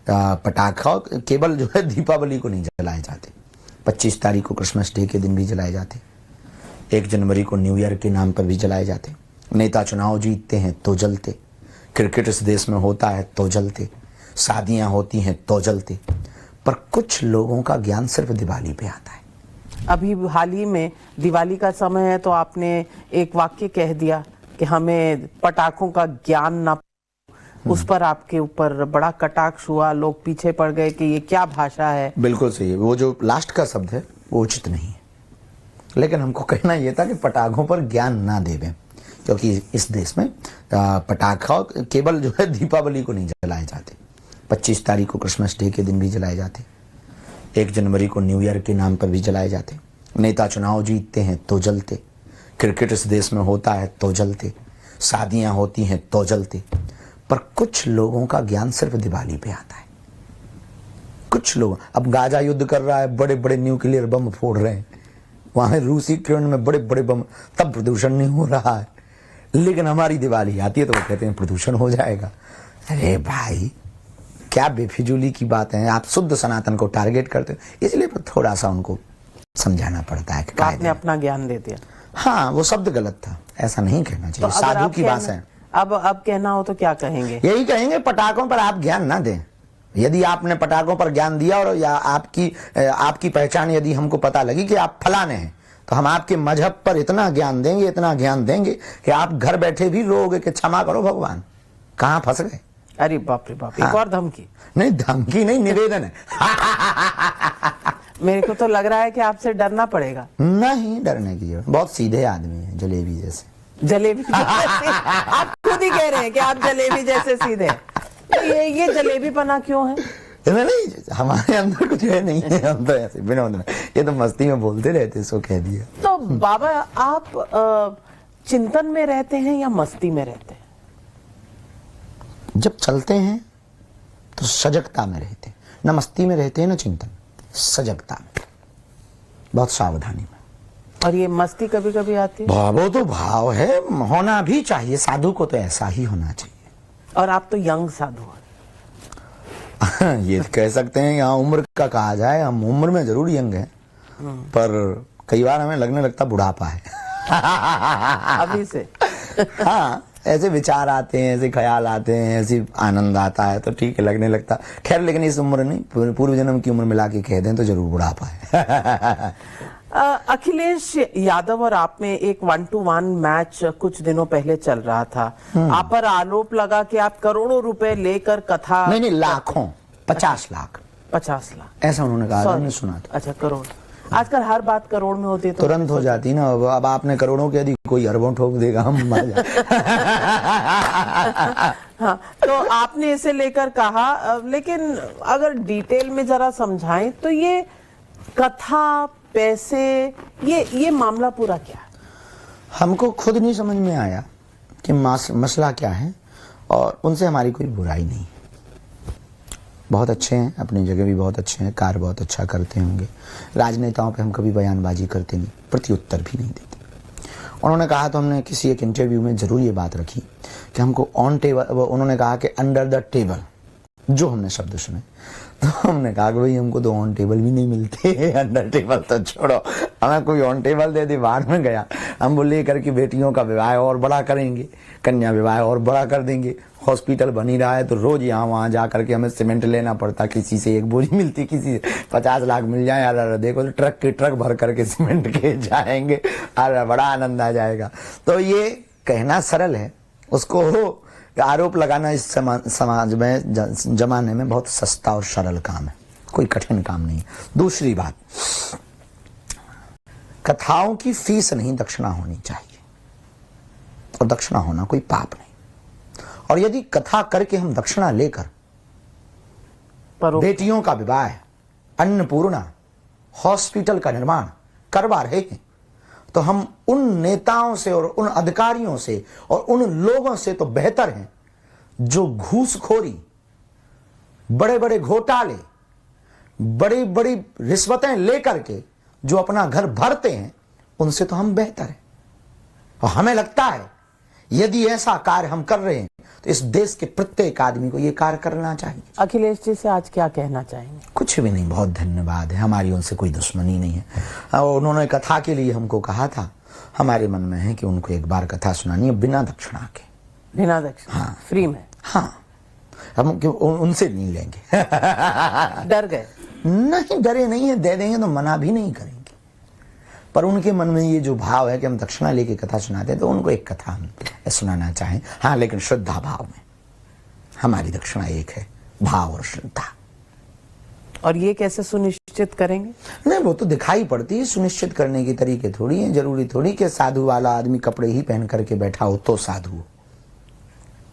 पटाखा केवल जो है दीपावली को नहीं जलाए जाते, 25 तारीख को क्रिसमस डे के दिन भी जलाए जाते, 1 जनवरी को न्यू ईयर के नाम पर भी जलाए जाते। नेता चुनाव जीतते हैं तो जलते, क्रिकेट इस देश में होता है तो जलते, शादियां होती हैं तो जलते, पर कुछ लोगों का ज्ञान सिर्फ दिवाली पे आता है। अभी हाल ही में दिवाली का समय है तो आपने एक वाक्य कह दिया कि हमें पटाखों का ज्ञान ना, उस पर आपके ऊपर बड़ा कटाक्ष हुआ, लोग पीछे पड़ गए कि ये क्या भाषा है। बिल्कुल सही है, वो जो लास्ट का शब्द है वो उचित नहीं है, लेकिन हमको कहना यह था कि पटाखों पर ज्ञान ना देवें, क्योंकि इस देश में पटाखा केवल जो है दीपावली को नहीं जलाए जाते, 25 तारीख को क्रिसमस डे के दिन भी जलाए जाते, 1 जनवरी को न्यू ईयर के नाम पर भी जलाए जाते, नेता चुनाव जीतते हैं तो जलते, क्रिकेट इस देश में होता है तो जलते, शादियां होती हैं तो जलते, पर कुछ लोगों का ज्ञान सिर्फ दिवाली पे आता है। कुछ लोग, अब गाजा युद्ध कर रहा है, बड़े बड़े न्यूक्लियर बम फोड़ रहे हैं, वहां रूसी यूक्रेन में बड़े बड़े बम, तब प्रदूषण नहीं हो रहा है, लेकिन हमारी दिवाली आती है तो वो कहते हैं प्रदूषण हो जाएगा। अरे भाई क्या बेफिजूली की बात है, आप शुद्ध सनातन को टारगेट करते हो, इसलिए थोड़ा सा उनको समझाना पड़ता है कि आपने अपना ज्ञान दे दिया। हाँ, वो शब्द गलत था, ऐसा नहीं कहना चाहिए, तो साधु की भाषा है। अब कहना हो तो क्या कहेंगे? यही कहेंगे, पटाखों पर आप ज्ञान ना दें। यदि आपने पटाखों पर ज्ञान दिया और या आपकी पहचान यदि हमको पता लगी कि आप फलाने हैं, तो हम आपके मजहब पर इतना ज्ञान देंगे, इतना ज्ञान देंगे कि आप घर बैठे भी रोगे कि क्षमा करो भगवान, कहाँ फंस गए। अरे बाप रे बाप, एक और धमकी? नहीं, धमकी नहीं, निवेदन है। मेरे को तो लग रहा है कि आपसे डरना पड़ेगा। नहीं, डरने की जरूरत, बहुत सीधे आदमी है, जलेबी जैसे। जलेबी जैसे? आप खुद ही कह रहे हैं कि आप जलेबी जैसे सीधे। ये जलेबी पना क्यों है? नहीं, हमारे अंदर कुछ है नहीं है, हम तो ऐसे विनोद, ये तो मस्ती में बोलते रहते, सो कह दिया। तो बाबा आप चिंतन में रहते हैं या मस्ती में रहते हैं? जब चलते हैं तो सजगता में रहते हैं, न मस्ती में रहते हैं न चिंतन, सजगता में, बहुत सावधानी में। और ये मस्ती कभी कभी आती है? भावो तो भाव है, होना भी चाहिए, साधु को तो ऐसा ही होना चाहिए। और आप तो यंग साधु हैं। ये कह सकते हैं, यहाँ उम्र का कहा जाए, हम उम्र में जरूर यंग हैं, पर कई बार हमें लगने लगता बुढ़ापा है। अभी से। हाँ, ऐसे विचार आते हैं, ऐसे ख्याल आते हैं, ऐसे आनंद आता है, तो ठीक है, लगने लगता। खैर, लेकिन इस उम्र नहीं, पूर्व जन्म की उम्र मिला के कह दें तो जरूर बुढ़ापा है। अखिलेश यादव और आप में एक 1-to-1 मैच कुछ दिनों पहले चल रहा था। आप पर आरोप लगा कि आप करोड़ों रुपए लेकर कथा। नहीं, लाखों, 50 लाख, 50 लाख ऐसा उन्होंने कहा, मैंने सुना था। अच्छा, करोड़। आजकल हर बात करोड़ में होती है तो तुरंत हो जाती ना। अब आपने करोड़ों के, यदि कोई अरबों ठोक देगा, हम हाँ, तो आपने इसे लेकर कहा, लेकिन अगर डिटेल में जरा समझाएं तो ये कथा, पैसे, ये मामला पूरा क्या है? हमको खुद नहीं समझ में आया कि मसला क्या है, और उनसे हमारी कोई बुराई नहीं। बहुत अच्छे हैं, अपनी जगह भी बहुत अच्छे हैं, कार्य बहुत अच्छा करते होंगे। राजनेताओं पे हम कभी बयानबाजी करते नहीं, प्रत्युत्तर भी नहीं देते। उन्होंने कहा तो हमने किसी एक इंटरव्यू में जरूर ये बात रखी कि हमको ऑन टेबल, उन्होंने कहा कि अंडर द टेबल, जो हमने शब्द सुने, तो हमने कहा कि भाई हमको तो ऑन टेबल भी नहीं मिलते, अंडर टेबल तो छोड़ो, हमें कोई ऑन टेबल दे दे। बाहर में गया, हम बोले करके बेटियों का विवाह और बड़ा करेंगे, कन्या विवाह और बड़ा कर देंगे, हॉस्पिटल बन ही रहा है तो रोज यहाँ वहाँ जा करके हमें सीमेंट लेना पड़ता, किसी से 1 बोरी मिलती, किसी से 50 लाख मिल जाए, अरे देखो ट्रक के ट्रक भर करके सीमेंट के जाएंगे, अरे बड़ा आनंद आ जाएगा। तो ये कहना सरल है, उसको आरोप लगाना इस समाज में, जमाने में बहुत सस्ता और सरल काम है, कोई कठिन काम नहीं। दूसरी बात, कथाओं की फीस नहीं, दक्षिणा होनी चाहिए, और दक्षिणा होना कोई पाप नहीं। और यदि कथा करके हम दक्षिणा लेकर बेटियों का विवाह, अन्नपूर्णा, हॉस्पिटल का निर्माण करवा रहे हैं, तो हम उन नेताओं से और उन अधिकारियों से और उन लोगों से तो बेहतर हैं जो घूसखोरी, बड़े बड़े घोटाले, बड़ी बड़ी रिश्वतें लेकर के जो अपना घर भरते हैं, उनसे तो हम बेहतर हैं। और हमें लगता है यदि ऐसा कार्य हम कर रहे हैं तो इस देश के प्रत्येक आदमी को ये कार्य करना चाहिए। अखिलेश जी से आज क्या कहना चाहेंगे? कुछ भी नहीं, बहुत धन्यवाद है, हमारी उनसे कोई दुश्मनी नहीं है। और उन्होंने कथा के लिए हमको कहा था, हमारे मन में है कि उनको एक बार कथा सुनानी है बिना दक्षिणा के। बिना दक्षिणा? हाँ, फ्री में? हाँ, हम क्यों उनसे नहीं लेंगे। डर गए? नहीं, डरे नहीं है, दे देंगे तो मना भी नहीं करेंगे, पर उनके मन में ये जो भाव है कि हम दक्षिणा लेके कथा सुनाते हैं, तो उनको एक कथा हम सुनाना चाहें। हाँ, लेकिन श्रद्धा भाव में। हमारी दक्षिणा एक है, भाव और श्रद्धा। और ये कैसे सुनिश्चित करेंगे? नहीं, वो तो दिखाई पड़ती है, सुनिश्चित करने के तरीके थोड़ी है। जरूरी थोड़ी कि साधु वाला आदमी कपड़े ही पहन करके बैठा हो तो साधु हो,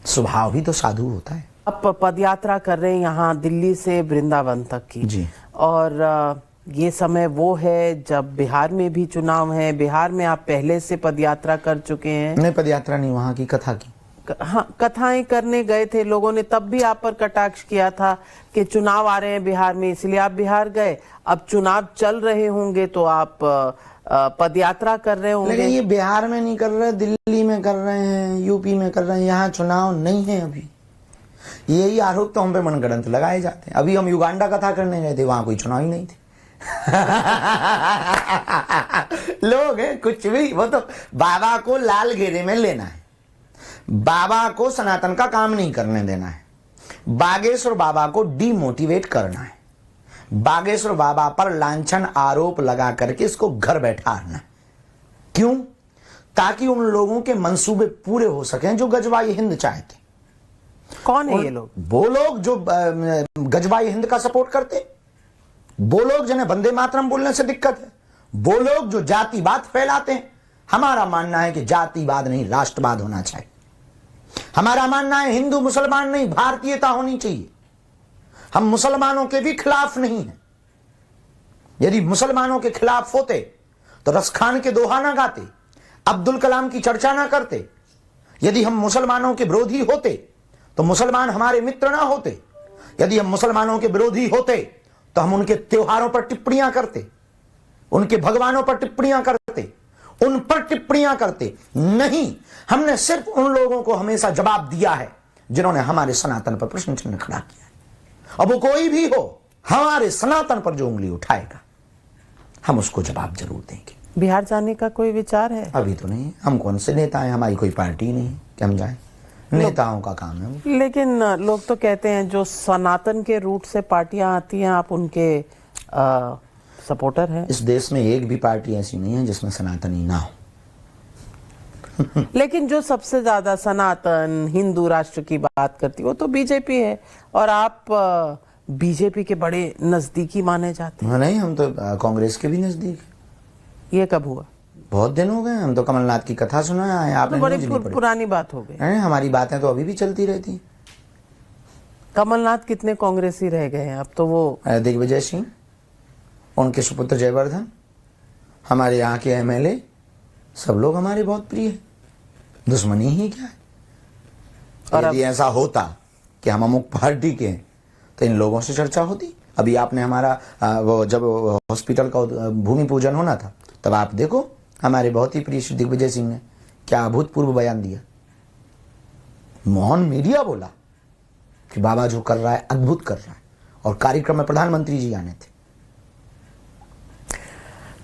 स्वभाव भी तो साधु होता है। आप पदयात्रा कर रहे हैं यहाँ दिल्ली से वृंदावन तक की जी। और ये समय वो है जब बिहार में भी चुनाव है। बिहार में आप पहले से पदयात्रा कर चुके हैं? नहीं, पदयात्रा नहीं, वहां की कथा की। हाँ, कथाएं करने गए थे। लोगों ने तब भी आप पर कटाक्ष किया था कि चुनाव आ रहे हैं बिहार में, इसलिए आप बिहार गए। अब चुनाव चल रहे होंगे तो आप पदयात्रा कर रहे होंगे। लेकिन ये बिहार में नहीं कर रहे, दिल्ली में कर रहे हैं, यूपी में कर रहे हैं, यहाँ चुनाव नहीं है अभी। यही आरोप तो हम पे मनगढ़ंत लगाए जाते हैं। अभी हम युगांडा कथा करने गए थे, वहां कोई चुनाव ही नहीं थे। लोग हैं कुछ भी, वो तो बाबा को लाल घेरे में लेना है, बाबा को सनातन का काम नहीं करने देना है, बागेश्वर बाबा को डीमोटिवेट करना है, बागेश्वर बाबा पर लांछन आरोप लगा करके इसको घर बैठाना। क्यों? ताकि उन लोगों के मंसूबे पूरे हो सकें जो गजवाई हिंद चाहते। कौन है ये लोग? वो लोग जो गजवाई हिंद का सपोर्ट करते, वो लोग जिन्हें वंदे मातरम बोलने से दिक्कत है, वो लोग जो जातिवाद फैलाते हैं। हमारा मानना है कि जातिवाद नहीं, राष्ट्रवाद होना चाहिए। हमारा मानना है हिंदू मुसलमान नहीं, भारतीयता होनी चाहिए। हम मुसलमानों के भी खिलाफ नहीं हैं। यदि मुसलमानों के खिलाफ होते तो रसखान के दोहा ना गाते, अब्दुल कलाम की चर्चा ना करते। यदि हम मुसलमानों के विरोधी होते तो मुसलमान हमारे मित्र ना होते। यदि हम मुसलमानों के विरोधी होते तो हम उनके त्योहारों पर टिप्पणियां करते, उनके भगवानों पर टिप्पणियां करते, उन पर टिप्पणियां करते नहीं। हमने सिर्फ उन लोगों को हमेशा जवाब दिया है जिन्होंने हमारे सनातन पर प्रश्न चिन्ह खड़ा किया है। अब वो कोई भी हो, हमारे सनातन पर जो उंगली उठाएगा हम उसको जवाब जरूर देंगे। बिहार जाने का कोई विचार है? अभी तो नहीं। हम कौन से नेता हैं, हमारी कोई पार्टी नहीं है कि हम जाएं। नेताओं का काम है वो। लेकिन लोग तो कहते हैं जो सनातन के रूट से पार्टियां आती हैं आप उनके सपोर्टर हैं। इस देश में एक भी पार्टी ऐसी नहीं है जिसमें सनातनी ना हो। लेकिन जो सबसे ज्यादा सनातन हिंदू राष्ट्र की बात करती है वो तो बीजेपी है, और आप बीजेपी के बड़े नजदीकी माने जाते हैं। नहीं, हम तो कांग्रेस के भी नजदीक हैं। ये कब हुआ? बहुत दिन हो गए। हम तो कमलनाथ की कथा सुना है, आपने तो बड़ी न्यूज़ नहीं पढ़ी। पुरानी बात हो गई। हमारी बातें तो अभी भी चलती रहती हैं। कमलनाथ कितने कांग्रेसी रह गए हैं अब तो। वो दिग्विजय सिंह, उनके सुपुत्र जयवर्धन, हमारे यहाँ के एमएलए, सब लोग हमारे बहुत प्रिय हैं। दुश्मनी ही क्या है? और यदि ऐसा होता कि हम अमुक पार्टी के हैं तो इन लोगों से चर्चा होती। अभी आपने हमारा वो जब हॉस्पिटल का भूमि पूजन होना था तब आप देखो, हमारे बहुत ही प्रिय दिग्विजय सिंह ने क्या अभूतपूर्व बयान दिया। मोहन मीडिया बोला कि बाबा जो कर रहा है अद्भुत कर रहा है, और कार्यक्रम में प्रधानमंत्री जी आने थे।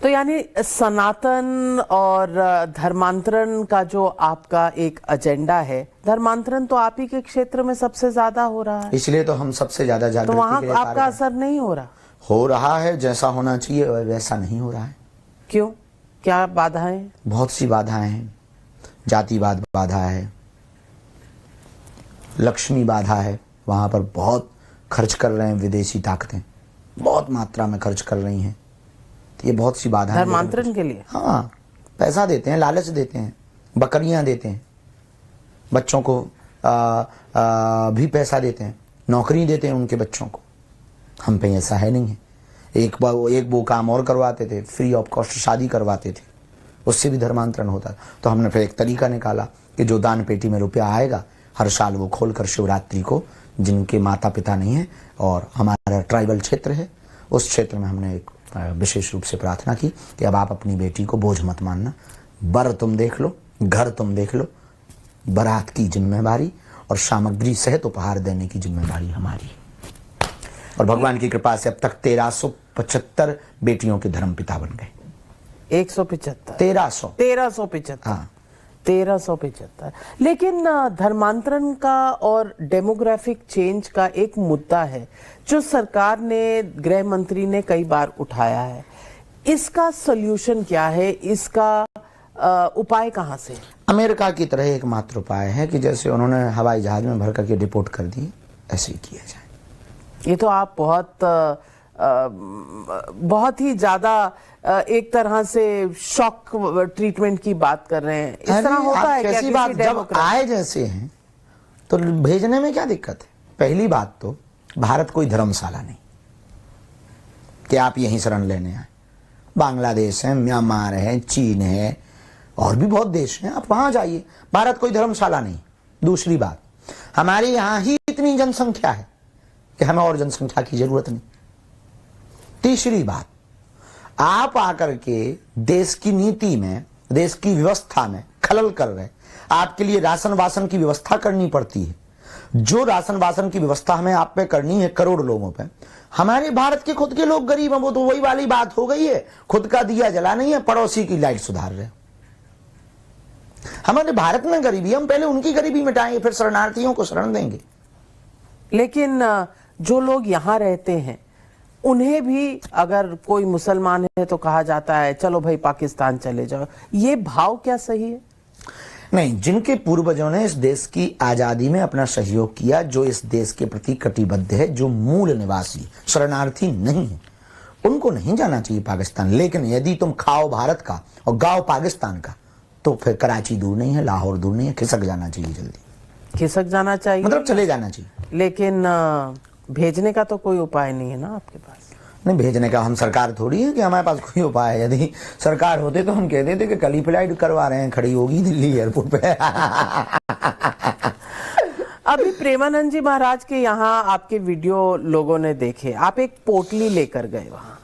तो यानी सनातन और धर्मांतरण का जो आपका एक एजेंडा है, धर्मांतरण तो आप ही के क्षेत्र में सबसे ज्यादा हो रहा है, इसलिए तो हम सबसे ज्यादा जागृति तो वहां के लिए आपका असर नहीं हो रहा? हो रहा है, जैसा होना चाहिए वैसा नहीं हो रहा है। क्यों? क्या बाधाएं? बहुत सी बाधाएं हैं। जातिवाद बाधा है, लक्ष्मी बाधा है, वहां पर बहुत खर्च कर रहे हैं विदेशी ताकतें, बहुत मात्रा में खर्च कर रही हैं। तो ये बहुत सी बाधाएं धर्मांतरण के लिए। हाँ, पैसा देते हैं, लालच देते हैं, बकरियां देते हैं, बच्चों को भी पैसा देते हैं, नौकरी देते हैं उनके बच्चों को। हम पे ऐसा है नहीं है। एक वो काम और करवाते थे, फ्री ऑफ कॉस्ट शादी करवाते थे, उससे भी धर्मांतरण होता था। तो हमने फिर एक तरीका निकाला कि जो दान पेटी में रुपया आएगा हर साल वो खोलकर शिवरात्रि को, जिनके माता पिता नहीं है और हमारा ट्राइबल क्षेत्र है, उस क्षेत्र में हमने एक विशेष रूप से प्रार्थना की कि अब आप अपनी बेटी को बोझ मत मानना, बर तुम देख लो, घर तुम देख लो, बारात की जिम्मेदारी और सामग्री सहित उपहार देने की जिम्मेदारी हमारी। और भगवान की कृपा से अब तक 1375 बेटियों के धर्मपिता बन गए। 175 1375। हाँ 1375। लेकिन धर्मांतरण का और डेमोग्राफिक चेंज का एक मुद्दा है जो सरकार ने, गृह मंत्री ने कई बार उठाया है। इसका सॉल्यूशन क्या है? इसका उपाय कहाँ से? अमेरिका की तरह एकमात्र उपाय है कि जैसे उन्होंने हवाई जहाज में भर करके डिपोर्ट कर दिए, ऐसे ही किया जाए। ये तो आप बहुत ही ज्यादा एक तरह से शॉक ट्रीटमेंट की बात कर रहे हैं। इस तरह होता है क्या? कैसी बात, जब आए जैसे हैं तो भेजने में क्या दिक्कत है? पहली बात तो भारत कोई धर्मशाला नहीं कि आप यहीं शरण लेने आए। बांग्लादेश है, म्यांमार है, चीन है, और भी बहुत देश हैं, आप वहां जाइए। भारत कोई धर्मशाला नहीं। दूसरी बात, हमारे यहां ही इतनी जनसंख्या है कि हमें और जनसंख्या की जरूरत नहीं। तीसरी बात, आप आकर के देश की नीति में, देश की व्यवस्था में खलल कर रहे हैं। आपके लिए राशन वासन की व्यवस्था करनी पड़ती है। जो राशन वासन की व्यवस्था हमें आप पे करनी है करोड़ लोगों पे, हमारे भारत के खुद के लोग गरीब हैं। वो तो वही वाली बात हो गई है, खुद का दिया जला नहीं है, पड़ोसी की लाइट सुधार रहे। हमारे भारत में गरीबी, हम पहले उनकी गरीबी मिटाएंगे, फिर शरणार्थियों को शरण देंगे। लेकिन जो लोग यहाँ रहते हैं उन्हें भी, अगर कोई मुसलमान है तो कहा जाता है चलो भाई पाकिस्तान चले जाओ। ये भाव क्या सही है? नहीं, जिनके पूर्वजों ने इस देश की आजादी में अपना सहयोग किया, जो इस देश के प्रति कटिबद्ध है, जो मूल निवासी शरणार्थी नहीं है, उनको नहीं जाना चाहिए पाकिस्तान। लेकिन यदि तुम खाओ भारत का और गाओ पाकिस्तान का, तो फिर कराची दूर नहीं है, लाहौर दूर नहीं है, खिसक जाना चाहिए, जल्दी खिसक जाना चाहिए, मतलब चले जाना चाहिए। लेकिन भेजने का तो कोई उपाय नहीं है ना आपके पास? नहीं, भेजने का हम सरकार थोड़ी है कि हमारे पास कोई उपाय है। यदि सरकार होते तो हम कहते थे कि कल ही फ्लाइट करवा रहे हैं, खड़ी होगी दिल्ली एयरपोर्ट पे। अभी प्रेमानंद जी महाराज के यहाँ आपके वीडियो लोगों ने देखे। आप एक पोटली लेकर गए वहाँ।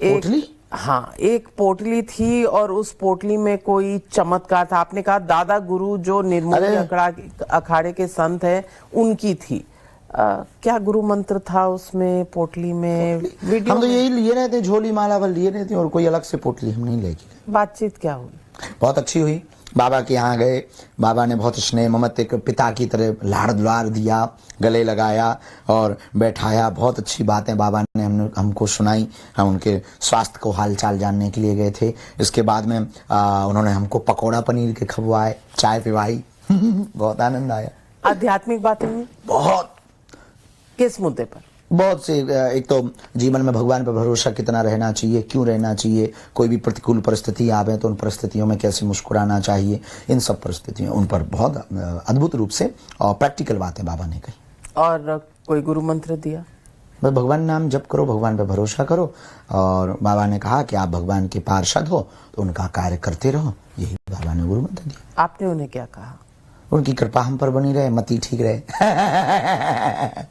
पोटली? हाँ, एक पोटली थी और उस पोटली में कोई चमत्कार था। आपने कहा दादा गुरु जो निर्मोही अखाड़े के संत है उनकी थी। क्या गुरु मंत्र था उसमें पोटली में? वीडियो हम तो यही लिए रहते, झोली माला बल लिए रहते, और कोई अलग से पोटली हम नहीं लेके गए। बातचीत क्या हुई? बहुत अच्छी हुई। बाबा के यहाँ गए, बाबा ने बहुत स्नेह ममत्व, एक पिता की तरह लाड़ दुलार दिया, गले लगाया और बैठाया। बहुत अच्छी बातें बाबा ने हमको सुनाई। हम उनके स्वास्थ्य को हालचाल जानने के लिए गए थे। इसके बाद में उन्होंने हमको पकौड़ा पनीर के खववाए, चाय पिवाई। बहुत आनंद आया। आध्यात्मिक बातें हुई? बहुत। किस मुद्दे पर? बहुत से, एक तो जीवन में भगवान पर भरोसा कितना रहना चाहिए, क्यों रहना चाहिए, कोई भी प्रतिकूल परिस्थिति आवे तो उन परिस्थितियों में कैसे मुस्कुराना चाहिए, इन सब परिस्थितियों, उन पर बहुत अद्भुत रूप से और प्रैक्टिकल बातें बाबा ने कही। और कोई गुरु मंत्र दिया? बस भगवान नाम जप करो, भगवान पर भरोसा करो, और बाबा ने कहा कि आप भगवान के पार्षद हो तो उनका कार्य करते रहो। यही बाबा ने गुरु मंत्र दिया। आपने उन्हें क्या कहा? उनकी कृपा हम पर बनी रहे, मति ठीक रहे।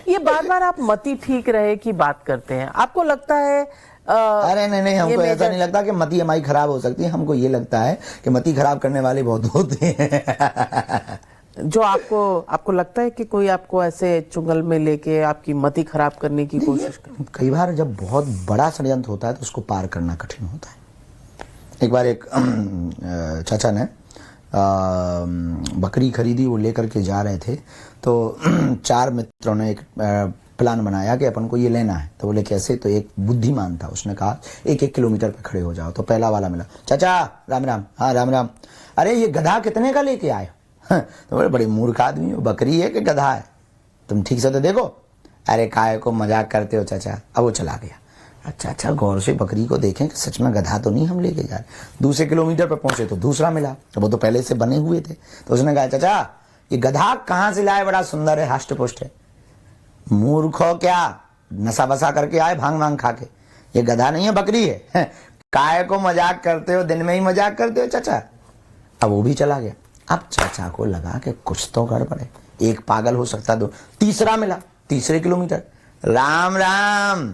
ये बार बार आप मति ठीक रहे की बात करते हैं, आपको लगता है? अरे नहीं, हमको ऐसा नहीं लगता कि मति हमारी खराब हो सकती है। हमको ये लगता है कि मति खराब करने वाले बहुत होते हैं। जो आपको लगता है कि कोई आपको ऐसे चुंगल में लेके आपकी मति खराब करने की कोशिश करे? कई बार जब बहुत बड़ा षड्यंत्र होता है तो उसको पार करना कठिन होता है। एक बार एक चाचा ने बकरी खरीदी, वो लेकर के जा रहे थे, तो 4 मित्रों ने एक प्लान बनाया कि अपन को ये लेना है। तो बोले कैसे? तो एक बुद्धिमान था, उसने कहा 1-1 किलोमीटर पे खड़े हो जाओ। तो पहला वाला मिला, चाचा राम राम। हाँ राम राम। अरे ये गधा कितने का लेके आए? तो बोले बड़े मूर्ख आदमी हो, बकरी है कि गधा है, तुम ठीक से तो देखो। अरे काहे को मजाक करते हो चाचा। अब वो चला गया। अच्छा गौर से बकरी को देखें कि सच में गधा तो नहीं हम लेके जा रहे। दूसरे किलोमीटर पर पहुंचे तो दूसरा मिला, तो वो तो पहले से बने हुए थे। तो उसने कहा चाचा ये गधा कहाँ से लाए, बड़ा सुंदर है, हष्ट पुष्ट है। मूर्ख हो क्या, नशा बसा करके आए भांग वांग खा के। ये गधा नहीं है, बकरी है। काहे को मजाक करते हो, दिन में ही मजाक करते हो चाचा। अब वो भी चला गया। अब चाचा को लगा कि कुछ तो गड़बड़ है, एक पागल हो सकता। दो तीसरा मिला, तीसरे किलोमीटर, राम राम,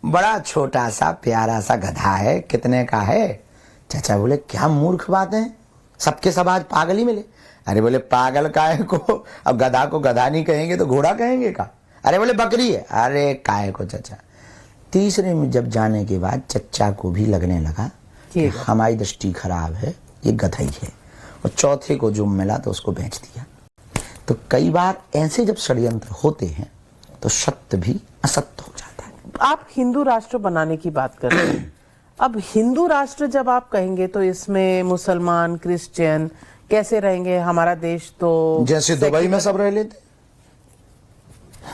बड़ा छोटा सा प्यारा सा गधा है, कितने का है? चाचा बोले क्या मूर्ख बात है, सबके सब आज पागल ही मिले। अरे बोले पागल काय को, अब गधा को गधा नहीं कहेंगे तो घोड़ा कहेंगे का? अरे बोले बकरी है। अरे काय को चचा। तीसरे में जब जाने के बाद चचा को भी लगने लगा कि हमारी दृष्टि खराब है, ये गधा ही है। और चौथे को जो मिला तो उसको बेच दिया। तो कई बार ऐसे जब षड्यंत्र होते हैं तो सत्य भी असत्य हो जाता है। आप हिंदू राष्ट्र बनाने की बात कर रहे हैं। अब हिंदू राष्ट्र जब आप कहेंगे तो इसमें मुसलमान, क्रिश्चियन कैसे रहेंगे? हमारा देश तो जैसे दुबई में सब रह लेते,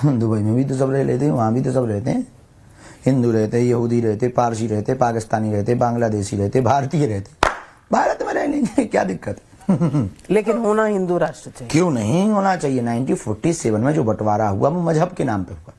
दुबई में भी तो सब रह लेते हैं, वहां भी तो सब रहते हैं। हिंदू रहते, यहूदी रहते, पारसी रहते, पाकिस्तानी रहते, बांग्लादेशी रहते, भारतीय रहते। भारत में रह लेंगे, क्या दिक्कत है? लेकिन होना हिंदू राष्ट्र चाहिए। क्यों नहीं होना चाहिए? 1947 में जो बंटवारा हुआ वो मजहब के नाम पे हुआ।